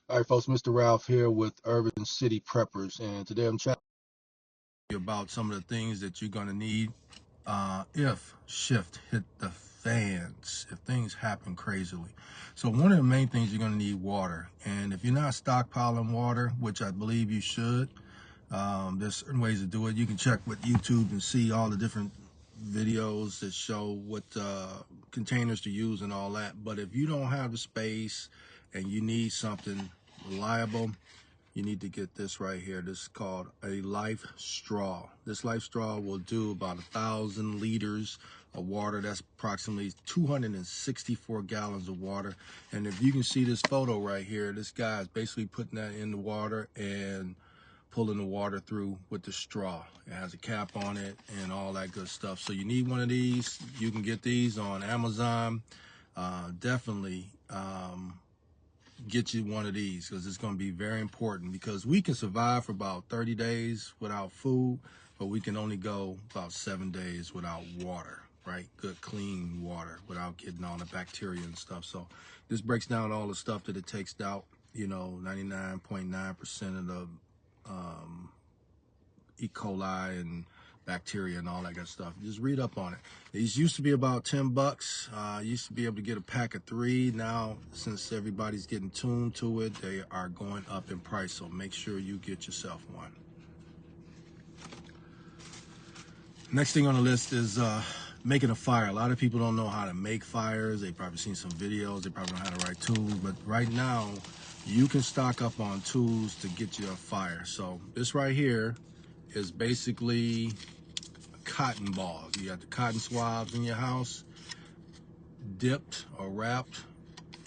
All right, folks, Mr. Ralph here with Urban City Preppers, and today I'm chatting about some of the things that you're going to need if shift hit the fans, if things happen crazily. So one of the main things you're going to need water, and if you're not stockpiling water, which I believe you should, there's certain ways to do it. You can check with YouTube and see all the different videos that show what containers to use and all that. But if you don't have the space and you need something reliable, you need to get this right here. This is called a LifeStraw. This LifeStraw will do about 1,000 liters of water. That's approximately 264 gallons of water. And if you can see this photo right here, this guy is basically putting that in the water and pulling the water through with the straw. It has a cap on it and all that good stuff. So you need one of these. You can get these on Amazon. Definitely get you one of these, because it's going to be very important, because we can survive for about 30 days without food, but we can only go about 7 days without water, right? Good clean water without getting all the bacteria and stuff. So this breaks down all the stuff that it takes out, 99.9% of the E. coli and bacteria and all that good stuff. Just read up on it. These used to be about 10 bucks. Used to be able to get a pack of 3. Now, since everybody's getting tuned to it, they are going up in price. So make sure you get yourself one. Next thing on the list is making a fire. A lot of people don't know how to make fires. They've probably seen some videos. They probably don't know how to write tools. But right now, you can stock up on tools to get you a fire. So this right here is basically cotton balls. You got the cotton swabs in your house, dipped or wrapped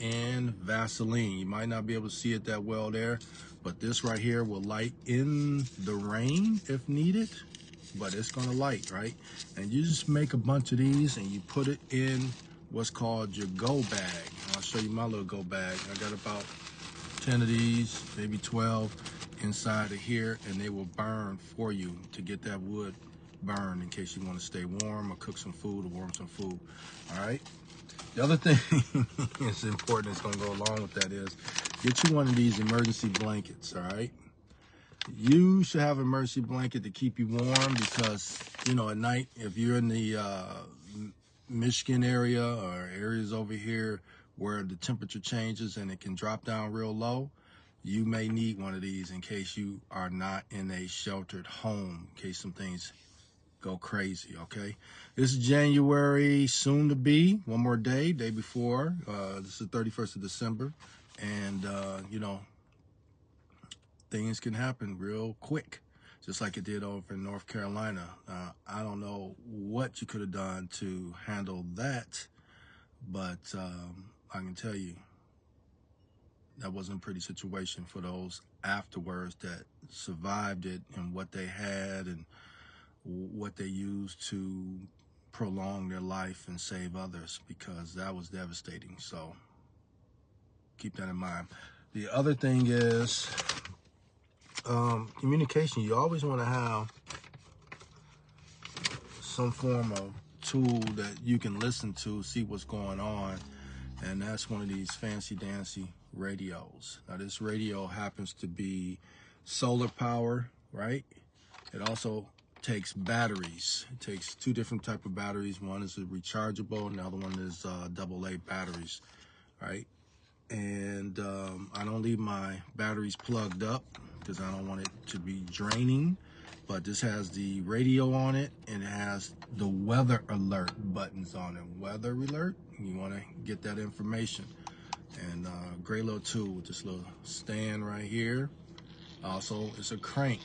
in Vaseline. You might not be able to see it that well there, but this right here will light in the rain if needed, but it's gonna light, right? And you just make a bunch of these and you put it in what's called your go bag. And I'll show you my little go bag. I got about 10 of these, maybe 12 inside of here, and they will burn for you to get that wood burn in case you want to stay warm or cook some food or warm some food. All right. The other thing is important, it's going to go along with that, is get you one of these emergency blankets. All right. You should have an emergency blanket to keep you warm, because at night, if you're in the Michigan area or areas over here where the temperature changes and it can drop down real low, you may need one of these in case you are not in a sheltered home, in case some things go crazy. Okay, this is January, soon to be one more day before. This is the 31st of December, and things can happen real quick, just like it did over in North Carolina. I don't know what you could have done to handle that, but I can tell you that wasn't a pretty situation for those afterwards that survived it, and what they had and what they used to prolong their life and save others, because that was devastating. So keep that in mind. The other thing is communication. You always want to have some form of tool that you can listen to, see what's going on, and that's one of these fancy dancy radios. Now this radio happens to be solar power, right? It also takes batteries. It takes 2 different type of batteries. One is a rechargeable, and the other one is AA batteries, right? And I don't leave my batteries plugged up because I don't want it to be draining. But this has the radio on it, and it has the weather alert buttons on it. Weather alert, you want to get that information. And great little tool with this little stand right here. Also, it's a crank.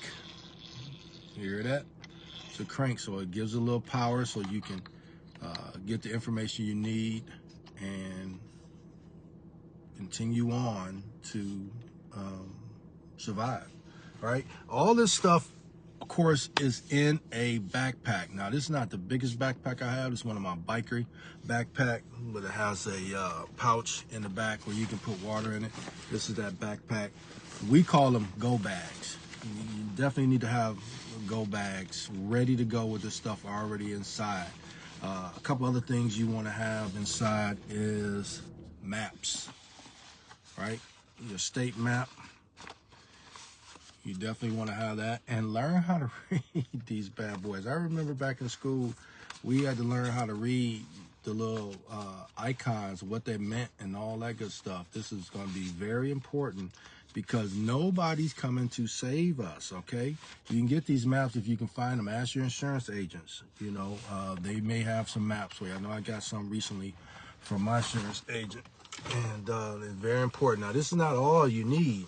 You hear that? It's a crank, so it gives a little power so you can get the information you need and continue on to survive. All right, all this stuff, of course, is in a backpack. Now this is not the biggest backpack I have. It's one of my biker backpack, but it has a pouch in the back where you can put water in it. This is that backpack. We call them go bags. You definitely need to have go bags ready to go with this stuff already inside. A couple other things you want to have inside is maps, right? your state map. You definitely want to have that, and learn how to read these bad boys. I remember back in school, we had to learn how to read the little icons, what they meant, and all that good stuff. This is going to be very important because nobody's coming to save us, okay? You can get these maps if you can find them. Ask your insurance agents. You know, they may have some maps for you. I know I got some recently from my insurance agent, and it's very important. Now, this is not all you need.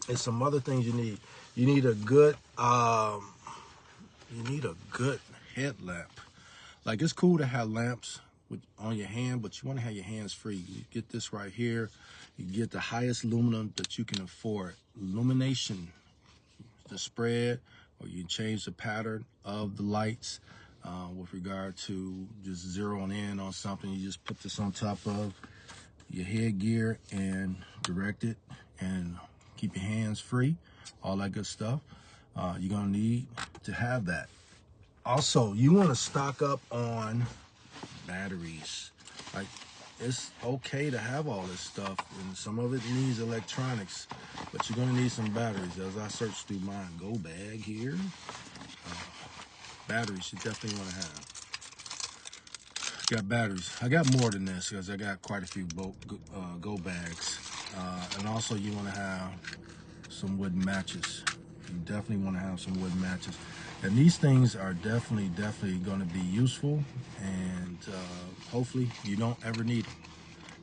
There's some other things you need. You need a good headlamp. Like, it's cool to have lamps on your hand, but you want to have your hands free. You get this right here. You get the highest luminance that you can afford. Illumination, the spread, or you can change the pattern of the lights with regard to just zeroing in on something. You just put this on top of your headgear and direct it and keep your hands free, all that good stuff. You're gonna need to have that. Also, you wanna stock up on batteries. Like, it's okay to have all this stuff, and some of it needs electronics, but you're gonna need some batteries. As I search through my go bag here, batteries you definitely wanna have. Got batteries. I got more than this because I got quite a few go bags. And also you want to have some wood matches. You definitely want to have some wood matches. And these things are definitely going to be useful, and hopefully you don't ever need them.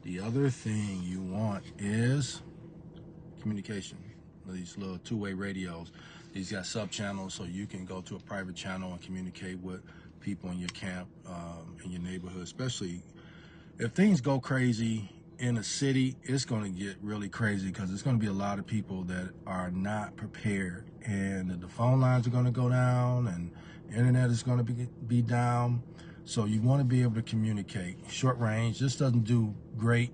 The other thing you want is communication. These little two-way radios. These got sub-channels, so you can go to a private channel and communicate with people in your camp, in your neighborhood. Especially if things go crazy in a city, it's going to get really crazy because there's going to be a lot of people that are not prepared, and the phone lines are going to go down, and internet is going to be down. So you want to be able to communicate short range. This doesn't do great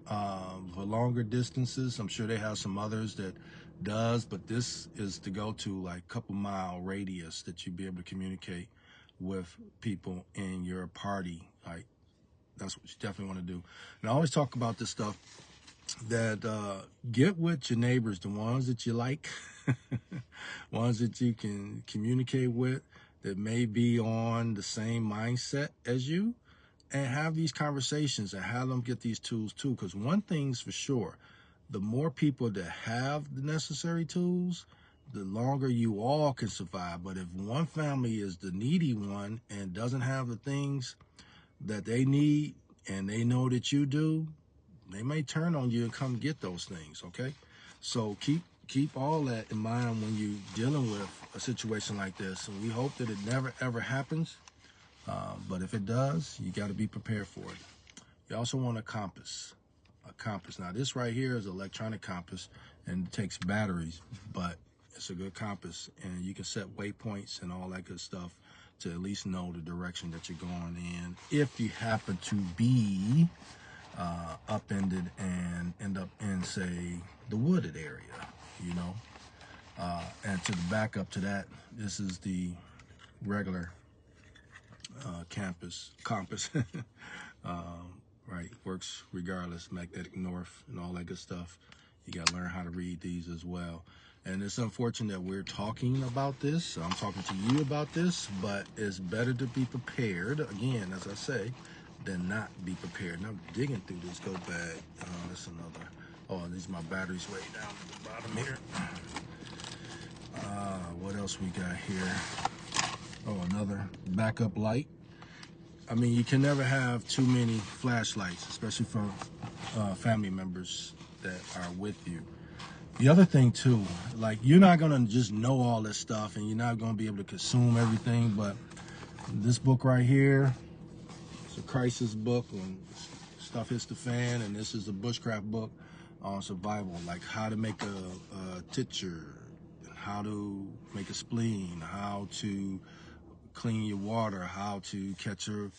for longer distances. I'm sure they have some others that does, but this is to go to like a couple mile radius that you be able to communicate with people in your party. Like, that's what you definitely want to do. And I always talk about this stuff, that get with your neighbors, the ones that you like, ones that you can communicate with, that may be on the same mindset as you, and have these conversations and have them get these tools too. Because one thing's for sure, the more people that have the necessary tools, the longer you all can survive. But if one family is the needy one and doesn't have the things that they need, and they know that you do, they may turn on you and come get those things, okay? So keep all that in mind when you're dealing with a situation like this. And we hope that it never, ever happens. But if it does, you got to be prepared for it. You also want a compass. Now, this right here is an electronic compass, and it takes batteries, but it's a good compass, and you can set waypoints and all that good stuff to at least know the direction that you're going in if you happen to be upended and end up in, say, the wooded area, you know. And to the back up to that, this is the regular compass. Right, works regardless, magnetic north and all that good stuff. You got to learn how to read these as well. And it's unfortunate that we're talking about this. I'm talking to you about this, but it's better to be prepared, again, as I say, than not be prepared. And I'm digging through this go bag. That's another. Oh, these are my batteries way down at the bottom here. What else we got here? Oh, another backup light. I mean, you can never have too many flashlights, especially for family members that are with you. The other thing too, like, you're not gonna just know all this stuff, and you're not gonna be able to consume everything, but this book right here, it's a crisis book when stuff hits the fan, and this is a bushcraft book on survival, like how to make a titcher, how to make a spleen, how to clean your water, how to catch a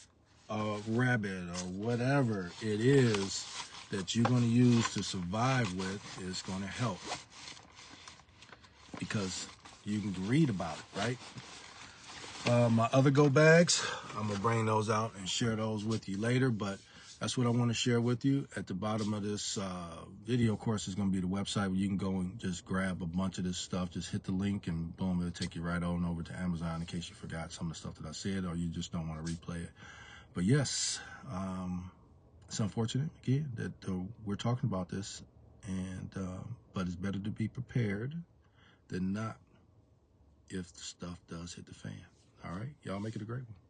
rabbit, or whatever it is that you're going to use to survive with is going to help, because you can read about it, right? My other go bags, I'm going to bring those out and share those with you later, but that's what I want to share with you. At the bottom of this video, of course, is going to be the website where you can go and just grab a bunch of this stuff. Just hit the link and boom, it'll take you right on over to Amazon in case you forgot some of the stuff that I said or you just don't want to replay it. But yes, it's unfortunate, again, that we're talking about this, and but it's better to be prepared than not if the stuff does hit the fan. All right, y'all make it a great one.